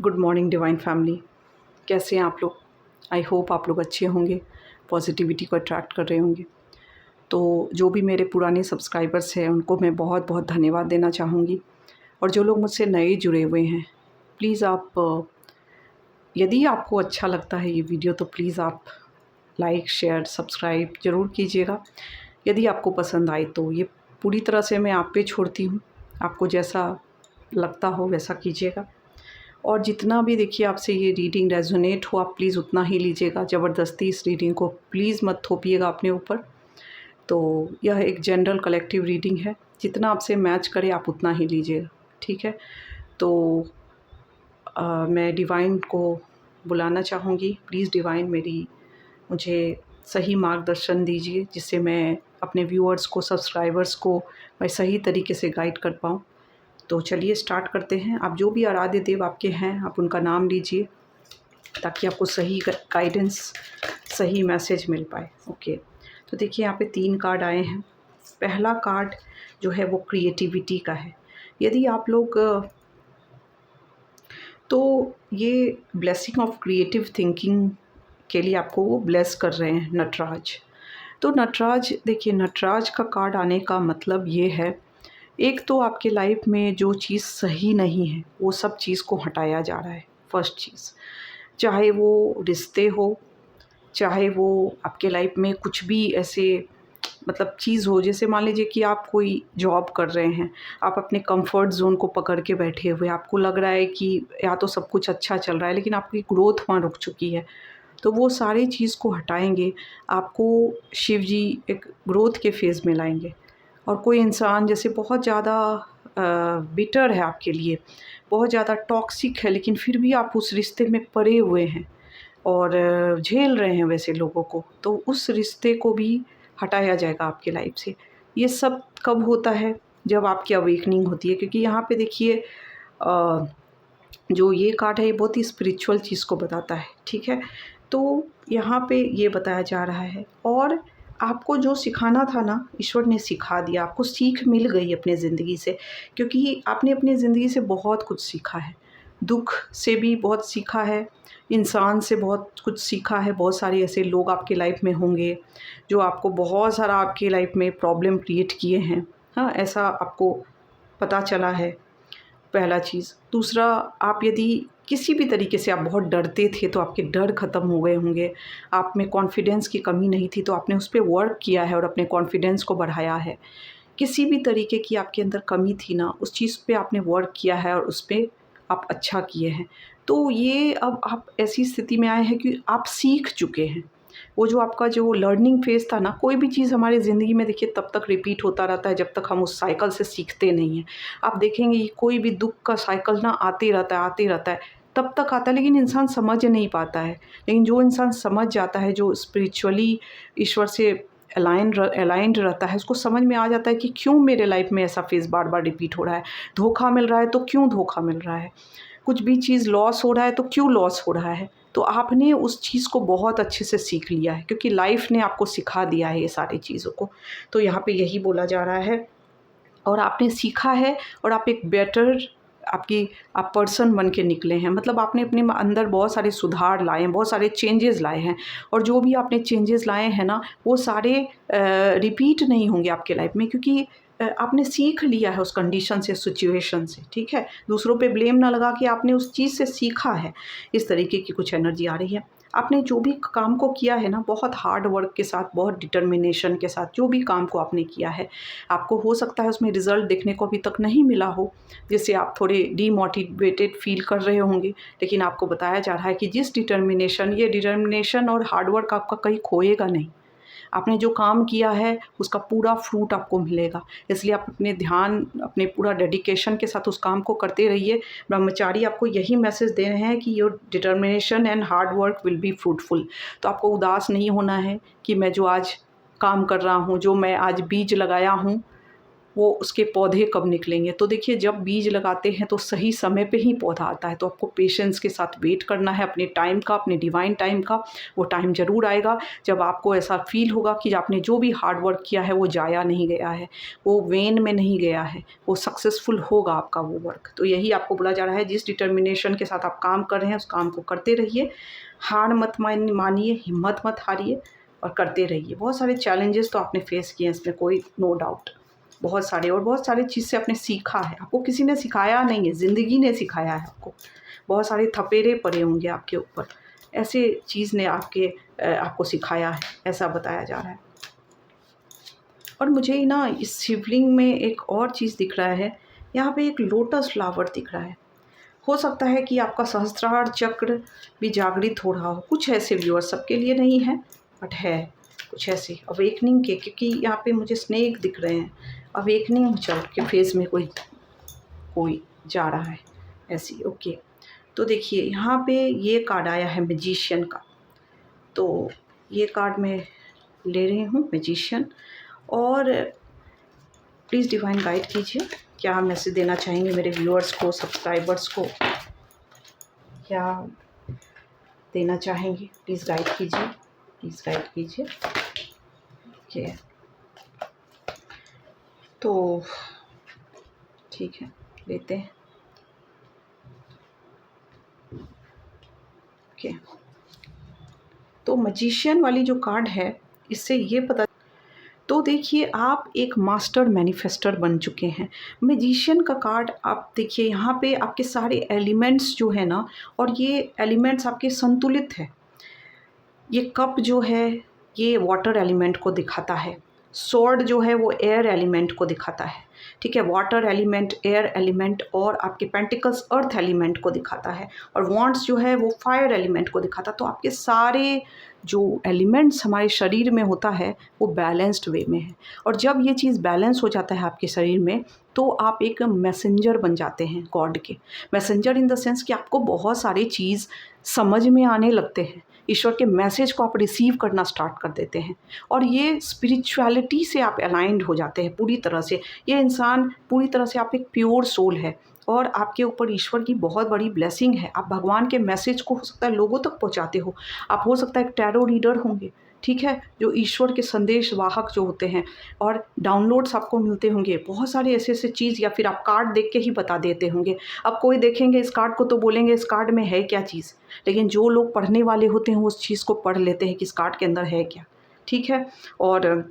Good morning divine family. कैसे हैं आप लोग? आई होप आप लोग अच्छे होंगे, पॉजिटिविटी को अट्रैक्ट कर रहे होंगे। तो जो भी मेरे पुराने सब्सक्राइबर्स हैं उनको मैं बहुत बहुत धन्यवाद देना चाहूँगी, और जो लोग मुझसे नए जुड़े हुए हैं प्लीज़ आप यदि आपको अच्छा लगता है ये वीडियो तो प्लीज़ आप लाइक शेयर सब्सक्राइब ज़रूर कीजिएगा। यदि आपको पसंद आए तो ये पूरी तरह से मैं आप पे छोड़ती हूँ, आपको जैसा लगता हो वैसा कीजिएगा। और जितना भी देखिए आपसे ये रीडिंग रेजोनेट हो आप प्लीज़ उतना ही लीजिएगा, ज़बरदस्ती इस रीडिंग को प्लीज़ मत थोपिएगा अपने ऊपर। तो यह एक जनरल कलेक्टिव रीडिंग है, जितना आपसे मैच करे आप उतना ही लीजिएगा, ठीक है? तो मैं डिवाइन को बुलाना चाहूँगी। प्लीज़ डिवाइन मुझे सही मार्गदर्शन दीजिए, जिससे मैं अपने व्यूअर्स को, सब्सक्राइबर्स को मैं सही तरीके से गाइड कर पाऊँ। तो चलिए स्टार्ट करते हैं। आप जो भी आराध्य देव आपके हैं आप उनका नाम लीजिए, ताकि आपको सही गाइडेंस, सही मैसेज मिल पाए। ओके, तो देखिए यहाँ पे 3 कार्ड आए हैं। पहला कार्ड जो है वो क्रिएटिविटी का है। यदि आप लोग तो ये ब्लेसिंग ऑफ क्रिएटिव थिंकिंग के लिए आपको वो ब्लेस कर रहे हैं नटराज। तो नटराज, देखिए नटराज का कार्ड आने का मतलब ये है, एक तो आपके लाइफ में जो चीज़ सही नहीं है वो सब चीज़ को हटाया जा रहा है। फर्स्ट चीज़, चाहे वो रिश्ते हो, चाहे वो आपके लाइफ में कुछ भी ऐसे मतलब चीज़ हो, जैसे मान लीजिए कि आप कोई जॉब कर रहे हैं, आप अपने कंफर्ट ज़ोन को पकड़ के बैठे हुए, आपको लग रहा है कि या तो सब कुछ अच्छा चल रहा है लेकिन आपकी ग्रोथ वहाँ रुक चुकी है, तो वो सारी चीज़ को हटाएंगे, आपको शिव जी एक ग्रोथ के फेज़ में लाएंगे। और कोई इंसान जैसे बहुत ज़्यादा बिटर है आपके लिए, बहुत ज़्यादा टॉक्सिक है, लेकिन फिर भी आप उस रिश्ते में पड़े हुए हैं और झेल रहे हैं वैसे लोगों को, तो उस रिश्ते को भी हटाया जाएगा आपके लाइफ से। ये सब कब होता है? जब आपकी अवेकनिंग होती है, क्योंकि यहाँ पे देखिए जो ये कार्ड है ये बहुत ही स्पिरिचुअल चीज़ को बताता है, ठीक है? तो यहाँ पे ये बताया जा रहा है, और आपको जो सिखाना था ना ईश्वर ने सिखा दिया, आपको सीख मिल गई अपने ज़िंदगी से, क्योंकि आपने अपनी ज़िंदगी से बहुत कुछ सीखा है। दुःख से भी बहुत सीखा है, इंसान से बहुत कुछ सीखा है। बहुत सारे ऐसे लोग आपके लाइफ में होंगे जो आपको बहुत सारा आपके लाइफ में प्रॉब्लम क्रिएट किए हैं, हाँ, ऐसा आपको पता चला है, पहला चीज़। दूसरा, आप यदि किसी भी तरीके से आप बहुत डरते थे तो आपके डर ख़त्म हो गए होंगे, आप में कॉन्फिडेंस की कमी नहीं थी तो आपने उस पे वर्क किया है और अपने कॉन्फिडेंस को बढ़ाया है। किसी भी तरीके की आपके अंदर कमी थी ना, उस चीज़ पे आपने वर्क किया है और उस पे आप अच्छा किए हैं। तो ये अब आप ऐसी स्थिति में आए हैं कि आप सीख चुके हैं। वो जो आपका जो लर्निंग फ़ेज़ था ना, कोई भी चीज़ हमारी ज़िंदगी में देखिए तब तक रिपीट होता रहता है जब तक हम उस साइकिल से सीखते नहीं हैं। आप देखेंगे कि कोई भी दुःख का साइकिल ना आते रहता है, तब तक आता है लेकिन इंसान समझ नहीं पाता है। लेकिन जो इंसान समझ जाता है, जो स्पिरिचुअली ईश्वर से अलाइन्ड रहता है, उसको समझ में आ जाता है कि क्यों मेरे लाइफ में ऐसा फ़ेज़ बार-बार रिपीट हो रहा है। धोखा मिल रहा है तो क्यों धोखा मिल रहा है? कुछ भी चीज़ लॉस हो रहा है तो क्यों लॉस हो रहा है? तो आपने उस चीज़ को बहुत अच्छे से सीख लिया है, क्योंकि लाइफ़ ने आपको सिखा दिया है ये सारी चीज़ों को। तो यहाँ पे यही बोला जा रहा है, और आपने सीखा है और आप एक बेटर आप पर्सन बन के निकले हैं। मतलब आपने अपने अंदर बहुत सारे सुधार लाए हैं, बहुत सारे चेंजेज़ लाए हैं, और जो भी आपने चेंजेज़ लाए हैं ना वो सारे रिपीट नहीं होंगे आपके लाइफ में, क्योंकि आपने सीख लिया है उस कंडीशन से, सिचुएशन से, ठीक है? दूसरों पे ब्लेम ना लगा के आपने उस चीज़ से सीखा है। इस तरीके की कुछ एनर्जी आ रही है। आपने जो भी काम को किया है ना, बहुत हार्ड वर्क के साथ, बहुत डिटर्मिनेशन के साथ जो भी काम को आपने किया है, आपको हो सकता है उसमें रिज़ल्ट देखने को अभी तक नहीं मिला हो, जिससे आप थोड़े डीमोटिवेटेड फ़ील कर रहे होंगे। लेकिन आपको बताया जा रहा है कि ये डिटर्मिनेशन और हार्ड वर्क आपका कहीं खोएगा नहीं। आपने जो काम किया है उसका पूरा फ्रूट आपको मिलेगा। इसलिए आप अपने ध्यान, अपने पूरा डेडिकेशन के साथ उस काम को करते रहिए। ब्रह्मचारी आपको यही मैसेज दे रहे हैं कि your determination and hard work will be fruitful. तो आपको उदास नहीं होना है कि मैं जो आज काम कर रहा हूँ, जो मैं आज बीज लगाया हूँ, वो उसके पौधे कब निकलेंगे। तो देखिए, जब बीज लगाते हैं तो सही समय पे ही पौधा आता है, तो आपको पेशेंस के साथ वेट करना है अपने टाइम का, अपने डिवाइन टाइम का। वो टाइम ज़रूर आएगा जब आपको ऐसा फ़ील होगा कि आपने जो भी हार्ड वर्क किया है वो जाया नहीं गया है, वो वेन में नहीं गया है, वो सक्सेसफुल होगा आपका वो वर्क। तो यही आपको बोला जा रहा है, जिस डिटर्मिनेशन के साथ आप काम कर रहे हैं उस काम को करते रहिए, हार मत मानिए, हिम्मत मत हारिए और करते रहिए। बहुत सारे चैलेंजेस तो आपने फेस किए हैं, इसमें कोई नो डाउट, बहुत सारे, और बहुत सारी चीज़ से आपने सीखा है। आपको किसी ने सिखाया नहीं है, ज़िंदगी ने सिखाया है आपको। बहुत सारे थपेड़े पड़े होंगे आपके ऊपर, ऐसे चीज़ ने आपको सिखाया है, ऐसा बताया जा रहा है। और मुझे ना इस शिवलिंग में एक और चीज़ दिख रहा है, यहाँ पे एक लोटस फ्लावर दिख रहा है। हो सकता है कि आपका सहस्त्रार चक्र भी जागृत हो रहा हो, कुछ ऐसे व्यूअर्स, सबके लिए नहीं है बट है कुछ ऐसे अवेकनिंग के, क्योंकि यहाँ पे मुझे स्नेक दिख रहे हैं, अवेकनिंग चल के फेज में कोई जा रहा है ऐसी। ओके, तो देखिए यहाँ पे ये कार्ड आया है मैजिशियन का, तो ये कार्ड मैं ले रही हूँ, मैजिशियन। और प्लीज़ डिवाइन गाइड कीजिए, क्या मैसेज देना चाहेंगे मेरे व्यूअर्स को, सब्सक्राइबर्स को, क्या देना चाहेंगे? प्लीज़ गाइड कीजिए, प्लीज़ गाइड कीजिए। ओके, तो ठीक है, लेते हैं। ओके, तो मैजिशियन वाली जो कार्ड है, इससे ये पता, तो देखिए आप एक मास्टर मैनिफेस्टर बन चुके हैं। मैजिशियन का कार्ड आप देखिए, यहाँ पे आपके सारे एलिमेंट्स जो है ना, और ये एलिमेंट्स आपके संतुलित है। ये कप जो है ये वाटर एलिमेंट को दिखाता है, स्वॉर्ड जो है वो एयर एलिमेंट को दिखाता है, ठीक है, वाटर एलिमेंट, एयर एलिमेंट, और आपके पेंटिकल्स अर्थ एलिमेंट को दिखाता है, और वॉन्ड्स जो है वो फायर एलिमेंट को दिखाता है। तो आपके सारे जो एलिमेंट्स हमारे शरीर में होता है वो बैलेंस्ड वे में है, और जब ये चीज़ बैलेंस हो जाता है आपके शरीर में, तो आप एक मैसेंजर बन जाते हैं गॉड के। मैसेंजर इन द सेंस कि आपको बहुत सारी चीज़ समझ में आने लगते हैं, ईश्वर के मैसेज को आप रिसीव करना स्टार्ट कर देते हैं, और ये स्पिरिचुअलिटी से आप अलाइंड हो जाते हैं पूरी तरह से। ये इंसान पूरी तरह से, आप एक प्योर सोल है, और आपके ऊपर ईश्वर की बहुत बड़ी ब्लेसिंग है। आप भगवान के मैसेज को हो सकता है लोगों तक पहुंचाते हो, आप हो सकता है एक टैरो रीडर होंगे, ठीक है, जो ईश्वर के संदेश वाहक जो होते हैं, और डाउनलोड्स आपको मिलते होंगे बहुत सारे ऐसे ऐसे चीज़, या फिर आप कार्ड देख के ही बता देते होंगे। अब कोई देखेंगे इस कार्ड को तो बोलेंगे इस कार्ड में है क्या चीज़, लेकिन जो लोग पढ़ने वाले होते हैं वो उस चीज़ को पढ़ लेते हैं कि इस कार्ड के अंदर है क्या, ठीक है। और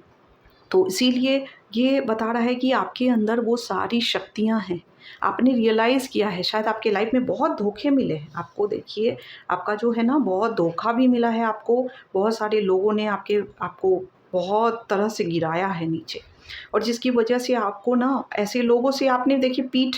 तो इसीलिए ये बता रहा है कि आपके अंदर वो सारी शक्तियाँ हैं, आपने रियलाइज़ किया है। शायद आपके लाइफ में बहुत धोखे मिले हैं आपको, देखिए आपका जो है ना बहुत धोखा भी मिला है आपको, बहुत सारे लोगों ने आपको बहुत तरह से गिराया है नीचे, और जिसकी वजह से आपको ना ऐसे लोगों से आपने देखिए पीठ,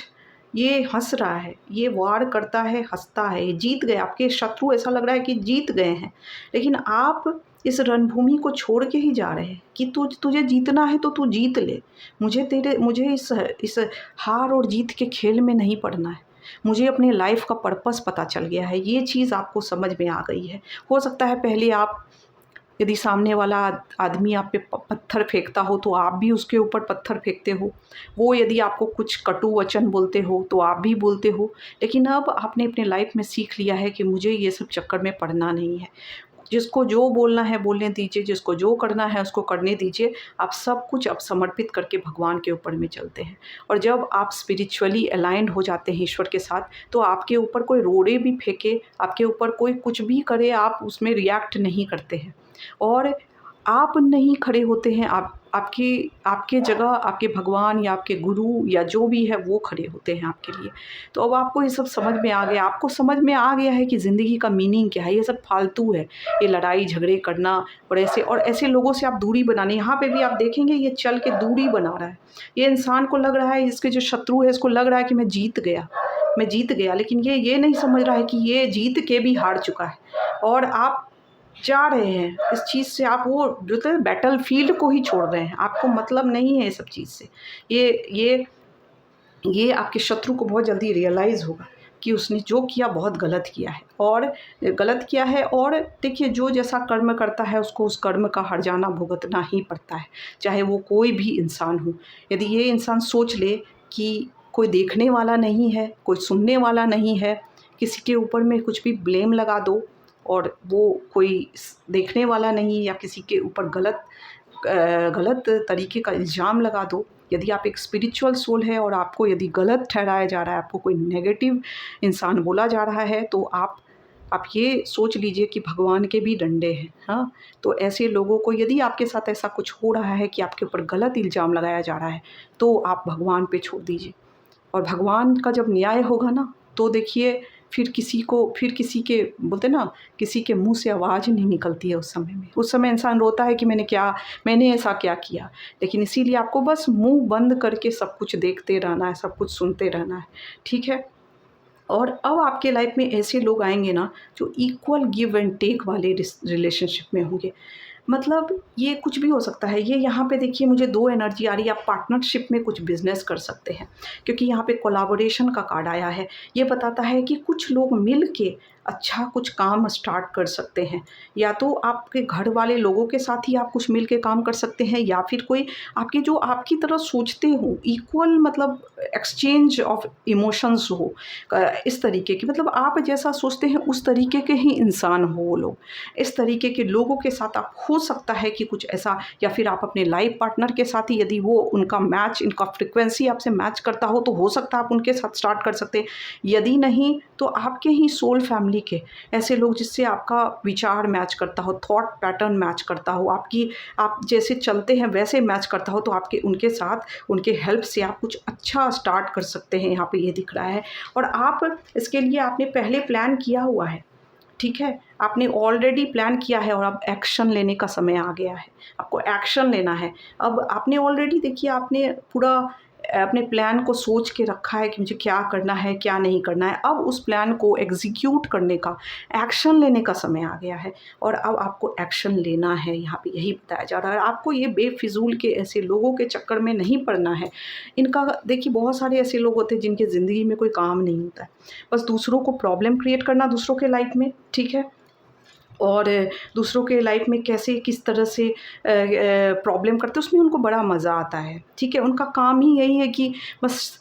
ये हंस रहा है, ये वार करता है, हंसता है, ये जीत गए, आपके शत्रु ऐसा लग रहा है कि जीत गए हैं, लेकिन आप इस रणभूमि को छोड़ के ही जा रहे हैं कि तुझे जीतना है तो तू जीत ले, मुझे इस हार और जीत के खेल में नहीं पड़ना है, मुझे अपने लाइफ का पर्पस पता चल गया है, ये चीज़ आपको समझ में आ गई है। हो सकता है पहले आप, यदि सामने वाला आदमी आप पे पत्थर फेंकता हो तो आप भी उसके ऊपर पत्थर फेंकते हो, वो यदि आपको कुछ कटु वचन बोलते हो तो आप भी बोलते हो, लेकिन अब आपने अपने लाइफ में सीख लिया है कि मुझे ये सब चक्कर में पड़ना नहीं है। जिसको जो बोलना है बोलने दीजिए, जिसको जो करना है उसको करने दीजिए। आप सब कुछ अब समर्पित करके भगवान के ऊपर में चलते हैं, और जब आप स्पिरिचुअली अलाइंड हो जाते हैं ईश्वर के साथ, तो आपके ऊपर कोई रोड़े भी फेंके, आपके ऊपर कोई कुछ भी करे, आप उसमें रिएक्ट नहीं करते हैं, और आप नहीं खड़े होते हैं, आपके जगह आपके भगवान या आपके गुरु या जो भी है वो खड़े होते हैं आपके लिए। तो अब आपको ये सब समझ में आ गया, आपको समझ में आ गया है कि ज़िंदगी का मीनिंग क्या है। ये सब फालतू है, ये लड़ाई झगड़े करना और ऐसे लोगों से आप दूरी बनानी। यहाँ पे भी आप देखेंगे ये चल के दूरी बना रहा है। ये इंसान को लग रहा है, इसके जो शत्रु है इसको लग रहा है कि मैं जीत गया, लेकिन ये नहीं समझ रहा है कि ये जीत के भी हार चुका है, और आप जा रहे हैं इस चीज़ से, आप वो जो है बैटल फील्ड को ही छोड़ रहे हैं, आपको मतलब नहीं है ये सब चीज़ से। ये आपके शत्रु को बहुत जल्दी रियलाइज़ होगा कि उसने जो किया बहुत गलत किया है, और गलत किया है। और देखिए, जो जैसा कर्म करता है उसको उस कर्म का हर्जाना भुगतना ही पड़ता है, चाहे वो कोई भी इंसान हो। यदि ये इंसान सोच ले कि कोई देखने वाला नहीं है, कोई सुनने वाला नहीं है, किसी के ऊपर में कुछ भी ब्लेम लगा दो और वो कोई देखने वाला नहीं, या किसी के ऊपर गलत तरीके का इल्ज़ाम लगा दो। यदि आप एक स्पिरिचुअल सोल है और आपको यदि गलत ठहराया जा रहा है, आपको कोई नेगेटिव इंसान बोला जा रहा है, तो आप ये सोच लीजिए कि भगवान के भी डंडे हैं, हाँ। तो ऐसे लोगों को, यदि आपके साथ ऐसा कुछ हो रहा है कि आपके ऊपर गलत इल्ज़ाम लगाया जा रहा है, तो आप भगवान पे छोड़ दीजिए। और भगवान का जब न्याय होगा ना, तो देखिए फिर किसी के बोलते ना, किसी के मुंह से आवाज़ नहीं निकलती है उस समय में। उस समय इंसान रोता है कि मैंने ऐसा क्या किया। लेकिन इसीलिए आपको बस मुंह बंद करके सब कुछ देखते रहना है, सब कुछ सुनते रहना है, ठीक है। और अब आपके लाइफ में ऐसे लोग आएंगे ना, जो इक्वल गिव एंड टेक वाले रिलेशनशिप में होंगे। मतलब ये कुछ भी हो सकता है। ये यहाँ पे देखिए, मुझे 2 एनर्जी आ रही है। आप पार्टनरशिप में कुछ बिज़नेस कर सकते हैं, क्योंकि यहाँ पे कोलैबोरेशन का कार्ड आया है। ये बताता है कि कुछ लोग मिल के अच्छा कुछ काम स्टार्ट कर सकते हैं। या तो आपके घर वाले लोगों के साथ ही आप कुछ मिल के काम कर सकते हैं, या फिर कोई आपके जो आपकी तरह सोचते हो, इक्वल मतलब एक्सचेंज ऑफ इमोशंस हो, इस तरीके की, मतलब आप जैसा सोचते हैं उस तरीके के ही इंसान हो वो लोग। इस तरीके के लोगों के साथ आप, हो सकता है कि कुछ ऐसा, या फिर आप अपने लाइफ पार्टनर के साथ ही, यदि वो इनका फ्रिक्वेंसी आपसे मैच करता हो, तो हो सकता है आप उनके साथ स्टार्ट कर सकते हैं। यदि नहीं, तो आपके ही सोल फैमिली के ऐसे लोग जिससे आपका विचार मैच करता हो, थॉट पैटर्न मैच करता हो, आप जैसे चलते हैं वैसे मैच करता हो, तो उनके साथ, उनके हेल्प से आप कुछ अच्छा स्टार्ट कर सकते हैं। यहाँ पे ये दिख रहा है। और आप इसके लिए आपने पहले प्लान किया हुआ है, ठीक है। आपने ऑलरेडी प्लान किया है और अब एक्शन लेने का समय आ गया है। आपको एक्शन लेना है। अब आपने ऑलरेडी, देखिए, आपने पूरा अपने प्लान को सोच के रखा है कि मुझे क्या करना है, क्या नहीं करना है। अब उस प्लान को एग्जीक्यूट करने का, एक्शन लेने का समय आ गया है। और अब आपको एक्शन लेना है, यहाँ पे यही बताया जा रहा है। आपको ये बेफिजूल के ऐसे लोगों के चक्कर में नहीं पड़ना है। इनका देखिए, बहुत सारे ऐसे लोग होते हैं जिनके ज़िंदगी में कोई काम नहीं होता है, बस दूसरों को प्रॉब्लम क्रिएट करना, दूसरों के लाइफ में, ठीक है। और दूसरों के लाइफ में कैसे, किस तरह से प्रॉब्लम करते हैं, उसमें उनको बड़ा मज़ा आता है, ठीक है। उनका काम ही यही है कि बस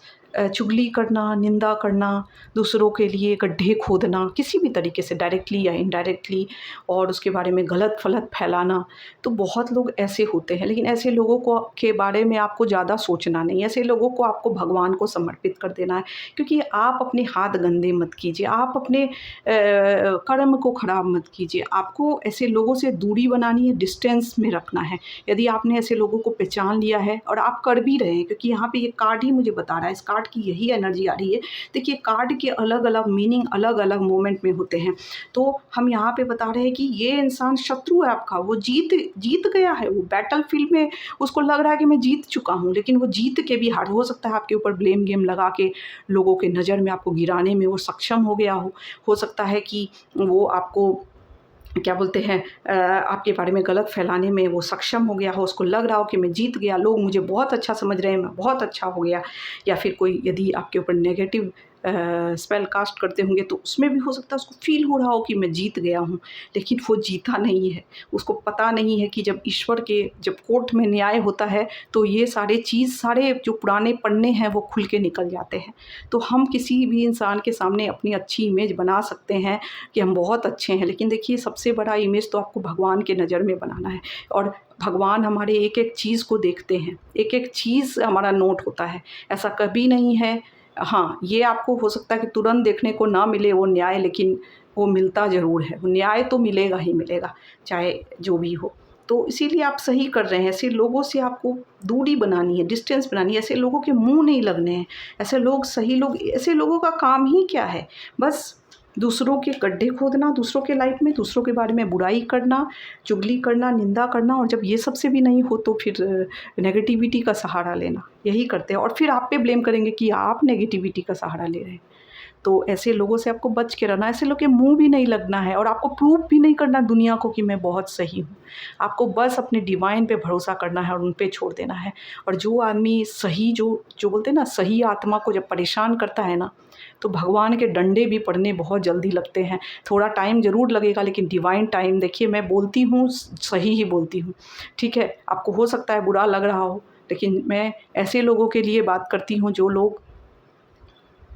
चुगली करना, निंदा करना, दूसरों के लिए गड्ढे खोदना, किसी भी तरीके से, डायरेक्टली या इनडायरेक्टली, और उसके बारे में गलत-फलत फैलाना। तो बहुत लोग ऐसे होते हैं, लेकिन ऐसे लोगों के बारे में आपको ज़्यादा सोचना नहीं है। ऐसे लोगों को आपको भगवान को समर्पित कर देना है, क्योंकि आप अपने हाथ गंदे मत कीजिए, आप अपने कर्म को ख़राब मत कीजिए। आपको ऐसे लोगों से दूरी बनानी है, डिस्टेंस में रखना है। यदि आपने ऐसे लोगों को पहचान लिया है, और आप कर भी रहे हैं, क्योंकि यहाँ पे ये कार्ड ही मुझे बता रहा है, इस कार्ड की यही एनर्जी आ रही है। देखिए, कार्ड के अलग-अलग मीनिंग अलग-अलग मोमेंट में होते हैं। तो हम यहाँ पे बता रहे हैं कि ये इंसान शत्रु है आपका, वो जीत गया है, वो बैटलफील्ड में उसको लग रहा है कि मैं जीत चुका हूँ, लेकिन वो जीत के भी हार, हो सकता है आपके ऊपर ब्लेम गेम लगा के लोगों के नज़र में आपको गिराने में वो सक्षम हो गया हो सकता है कि वो आपको, क्या बोलते हैं, आपके बारे में गलत फैलाने में वो सक्षम हो गया हो, उसको लग रहा हो कि मैं जीत गया, लोग मुझे बहुत अच्छा समझ रहे हैं, मैं बहुत अच्छा हो गया। या फिर कोई यदि आपके ऊपर नेगेटिव स्पेल कास्ट करते होंगे, तो उसमें भी हो सकता है उसको फ़ील हो रहा हो कि मैं जीत गया हूँ, लेकिन वो जीता नहीं है। उसको पता नहीं है कि जब कोर्ट में न्याय होता है, तो ये सारे जो पुराने पन्ने हैं वो खुल के निकल जाते हैं। तो हम किसी भी इंसान के सामने अपनी अच्छी इमेज बना सकते हैं कि हम बहुत अच्छे हैं, लेकिन देखिए, सबसे बड़ा इमेज तो आपको भगवान के नज़र में बनाना है। और भगवान हमारे एक-एक चीज़ को देखते हैं, एक-एक चीज़ हमारा नोट होता है। ऐसा कभी नहीं है, हाँ, ये आपको हो सकता है कि तुरंत देखने को ना मिले वो न्याय, लेकिन वो मिलता ज़रूर है। वो न्याय तो मिलेगा ही मिलेगा, चाहे जो भी हो। तो इसीलिए आप सही कर रहे हैं। ऐसे लोगों से आपको दूरी बनानी है, डिस्टेंस बनानी है। ऐसे लोगों के मुँह नहीं लगने हैं। ऐसे लोगों का काम ही क्या है? बस दूसरों के गड्ढे खोदना, दूसरों के लाइफ में, दूसरों के बारे में बुराई करना, चुगली करना, निंदा करना, और जब ये सब से भी नहीं हो तो फिर नेगेटिविटी का सहारा लेना। यही करते हैं, और फिर आप पे ब्लेम करेंगे कि आप नेगेटिविटी का सहारा ले रहे हैं। तो ऐसे लोगों से आपको बच के रहना, ऐसे लोग के मुँह भी नहीं लगना है और आपको प्रूव भी नहीं करना दुनिया को कि मैं बहुत सही हूँ। आपको बस अपने डिवाइन पे भरोसा करना है और उन पे छोड़ देना है। और जो आदमी सही जो जो बोलते हैं ना, सही आत्मा को जब परेशान करता है ना, तो भगवान के डंडे भी पड़ने बहुत जल्दी लगते हैं। थोड़ा टाइम ज़रूर लगेगा, लेकिन डिवाइन टाइम, देखिए मैं बोलती हूँ सही ही बोलती हूँ, ठीक है? आपको हो सकता है बुरा लग रहा हो, लेकिन मैं ऐसे लोगों के लिए बात करती हूँ जो लोग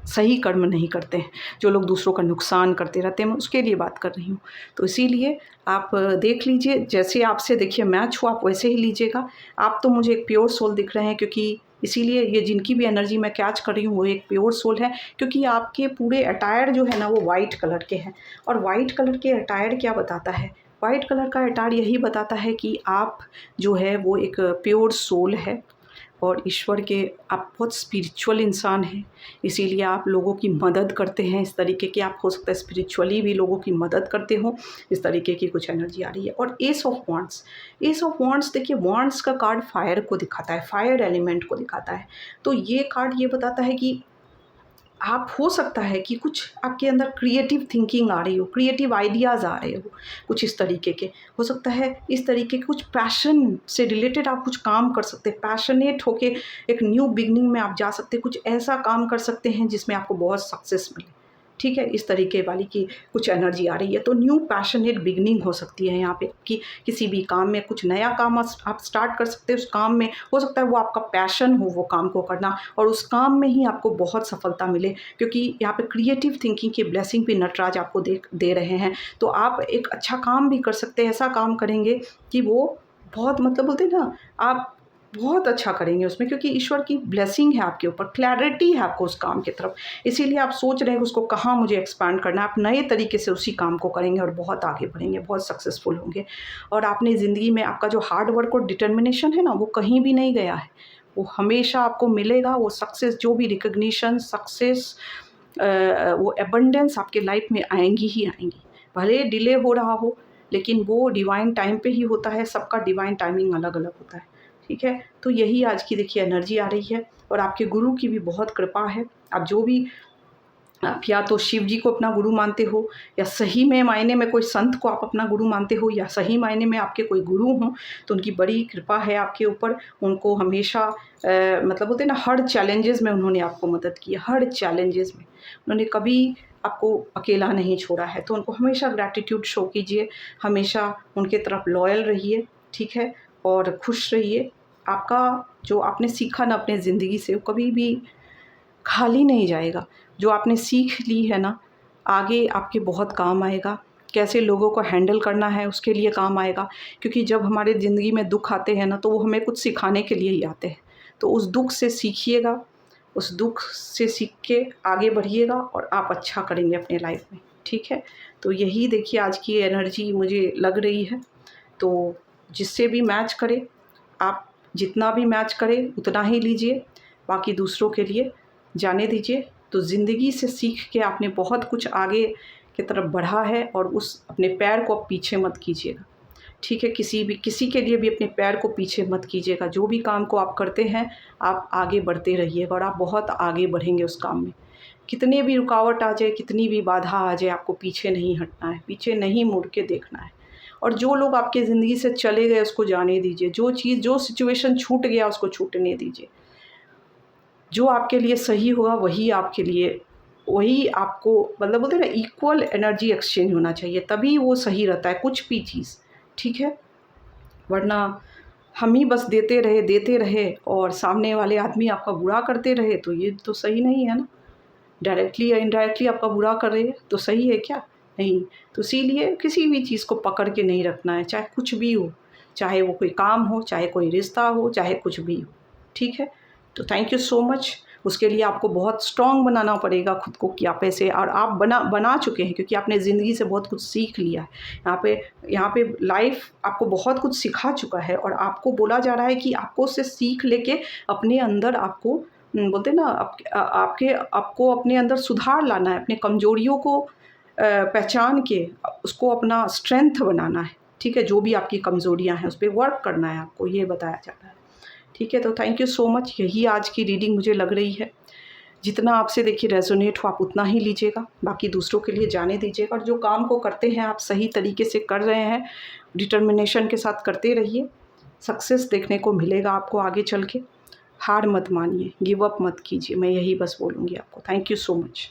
सही कर्म नहीं करते हैं, जो लोग दूसरों का नुकसान करते रहते हैं, मैं उसके लिए बात कर रही हूँ। तो इसीलिए आप देख लीजिए, जैसे आपसे देखिए मैच हो आप वैसे ही लीजिएगा। आप तो मुझे एक प्योर सोल दिख रहे हैं, क्योंकि इसीलिए ये जिनकी भी एनर्जी मैं कैच कर रही हूँ वो एक प्योर सोल है, क्योंकि आपके पूरे अटायर जो है ना वो वाइट कलर के हैं। और वाइट कलर के अटायर क्या बताता है? वाइट कलर का अटायर यही बताता है कि आप जो है वो एक प्योर सोल है और ईश्वर के आप बहुत स्पिरिचुअल इंसान हैं। इसीलिए आप लोगों की मदद करते हैं इस तरीके की, आप हो सकता है स्पिरिचुअली भी लोगों की मदद करते हो, इस तरीके की कुछ एनर्जी आ रही है। और S of wands, S of wands देखिए, वांड्स का कार्ड फायर को दिखाता है, फायर एलिमेंट को दिखाता है। तो ये कार्ड ये बताता है कि आप हो सकता है कि कुछ आपके अंदर क्रिएटिव थिंकिंग आ रही हो, क्रिएटिव आइडियाज़ आ रहे हो, कुछ इस तरीके के हो सकता है। इस तरीके के कुछ पैशन से रिलेटेड आप कुछ काम कर सकते हैं, पैशनेट होके एक न्यू बिगनिंग में आप जा सकते हैं, कुछ ऐसा काम कर सकते हैं जिसमें आपको बहुत सक्सेस मिले, ठीक है? इस तरीके वाली की कुछ एनर्जी आ रही है। तो न्यू पैशनेट बिगनिंग हो सकती है यहाँ पे कि किसी भी काम में कुछ नया काम आप स्टार्ट कर सकते हैं। उस काम में हो सकता है वो आपका पैशन हो, वो काम को करना, और उस काम में ही आपको बहुत सफलता मिले, क्योंकि यहाँ पे क्रिएटिव थिंकिंग की ब्लेसिंग भी नटराज आपको दे रहे हैं। तो आप एक अच्छा काम भी कर सकते हैं, ऐसा काम करेंगे कि वो बहुत, मतलब बोलते हैं ना, आप बहुत अच्छा करेंगे उसमें, क्योंकि ईश्वर की ब्लेसिंग है आपके ऊपर, क्लैरिटी है आपको उस काम की तरफ। इसीलिए आप सोच रहे हैं कि उसको कहाँ मुझे एक्सपैंड करना है। आप नए तरीके से उसी काम को करेंगे और बहुत आगे बढ़ेंगे, बहुत सक्सेसफुल होंगे। और आपने ज़िंदगी में आपका जो हार्ड वर्क और डिटर्मिनेशन है ना, वो कहीं भी नहीं गया है, वो हमेशा आपको मिलेगा। वो सक्सेस, जो भी रिकग्निशन, सक्सेस, वो एबंडेंस आपके लाइफ में आएंगी ही आएंगी। भले डिले हो रहा हो, लेकिन वो डिवाइन टाइम पे ही होता है। सबका डिवाइन टाइमिंग अलग अलग होता है, ठीक है? तो यही आज की देखिए एनर्जी आ रही है। और आपके गुरु की भी बहुत कृपा है। आप जो भी, आप या तो शिव जी को अपना गुरु मानते हो, या सही में मायने में कोई संत को आप अपना गुरु मानते हो, या सही मायने में आपके कोई गुरु हों, तो उनकी बड़ी कृपा है आपके ऊपर। उनको हमेशा मतलब बोलते हैं ना, हर चैलेंजेस में उन्होंने आपको मदद की है, हर चैलेंजेस में उन्होंने कभी आपको अकेला नहीं छोड़ा है। तो उनको हमेशा ग्रैटिट्यूड शो कीजिए, हमेशा उनके तरफ लॉयल रहिए, ठीक है? और खुश रहिए। आपका जो आपने सीखा ना अपने ज़िंदगी से, वो कभी भी खाली नहीं जाएगा। जो आपने सीख ली है ना, आगे आपके बहुत काम आएगा। कैसे लोगों को हैंडल करना है उसके लिए काम आएगा, क्योंकि जब हमारे ज़िंदगी में दुःख आते हैं ना, तो वो हमें कुछ सिखाने के लिए ही आते हैं। तो उस दुःख से सीखिएगा, उस दुःख से सीख के आगे बढ़िएगा और आप अच्छा करेंगे अपने लाइफ में, ठीक है? तो यही देखिए आज की एनर्जी मुझे लग रही है। तो जिससे भी मैच करे, आप जितना भी मैच करें उतना ही लीजिए, बाकी दूसरों के लिए जाने दीजिए। तो ज़िंदगी से सीख के आपने बहुत कुछ आगे की तरफ बढ़ा है, और उस अपने पैर को आप पीछे मत कीजिएगा, ठीक है? किसी के लिए भी अपने पैर को पीछे मत कीजिएगा। जो भी काम को आप करते हैं, आप आगे बढ़ते रहिएगा और आप बहुत आगे बढ़ेंगे उस काम में। कितने भी रुकावट आ जाए, कितनी भी बाधा आ जाए, आपको पीछे नहीं हटना है, पीछे नहीं मुड़ के देखना है। और जो लोग आपके ज़िंदगी से चले गए उसको जाने दीजिए, जो सिचुएशन छूट गया उसको छूटने दीजिए। जो आपके लिए सही होगा वही आपके लिए, वही आपको, मतलब बोलते हैं ना, इक्वल एनर्जी एक्सचेंज होना चाहिए, तभी वो सही रहता है कुछ भी चीज़, ठीक है? वरना हम ही बस देते रहे और सामने वाले आदमी आपका बुरा करते रहे, तो ये तो सही नहीं है ना। डायरेक्टली या इनडायरेक्टली आपका बुरा कर रहे हैं तो सही है क्या? नहीं। तो इसीलिए किसी भी चीज़ को पकड़ के नहीं रखना है, चाहे कुछ भी हो, चाहे वो कोई काम हो, चाहे कोई रिश्ता हो, चाहे कुछ भी हो, ठीक है? तो थैंक यू सो मच। उसके लिए आपको बहुत स्ट्रॉन्ग बनाना पड़ेगा खुद को कि आप ऐसे, और आप बना चुके हैं, क्योंकि आपने ज़िंदगी से बहुत कुछ सीख लिया है। यहाँ पे लाइफ आपको बहुत कुछ सिखा चुका है, और आपको बोला जा रहा है कि आपको उससे सीख लेके अपने अंदर आपको बोलते हैं ना, आपको अपने अंदर सुधार लाना है, अपने कमज़ोरियों को पहचान के उसको अपना स्ट्रेंथ बनाना है, ठीक है? जो भी आपकी कमज़ोरियाँ हैं उस पे वर्क करना है आपको, ये बताया जा रहा है, ठीक है? तो थैंक यू सो मच। यही आज की रीडिंग मुझे लग रही है। जितना आपसे देखिए रेजोनेट हो आप उतना ही लीजिएगा, बाकी दूसरों के लिए जाने दीजिएगा। और जो काम को करते हैं आप सही तरीके से कर रहे हैं, डिटर्मिनेशन के साथ करते रहिए, सक्सेस देखने को मिलेगा आपको आगे चल के। हार मत मानिए, गिव अप मत कीजिए, मैं यही बस बोलूँगी आपको। Thank you so much.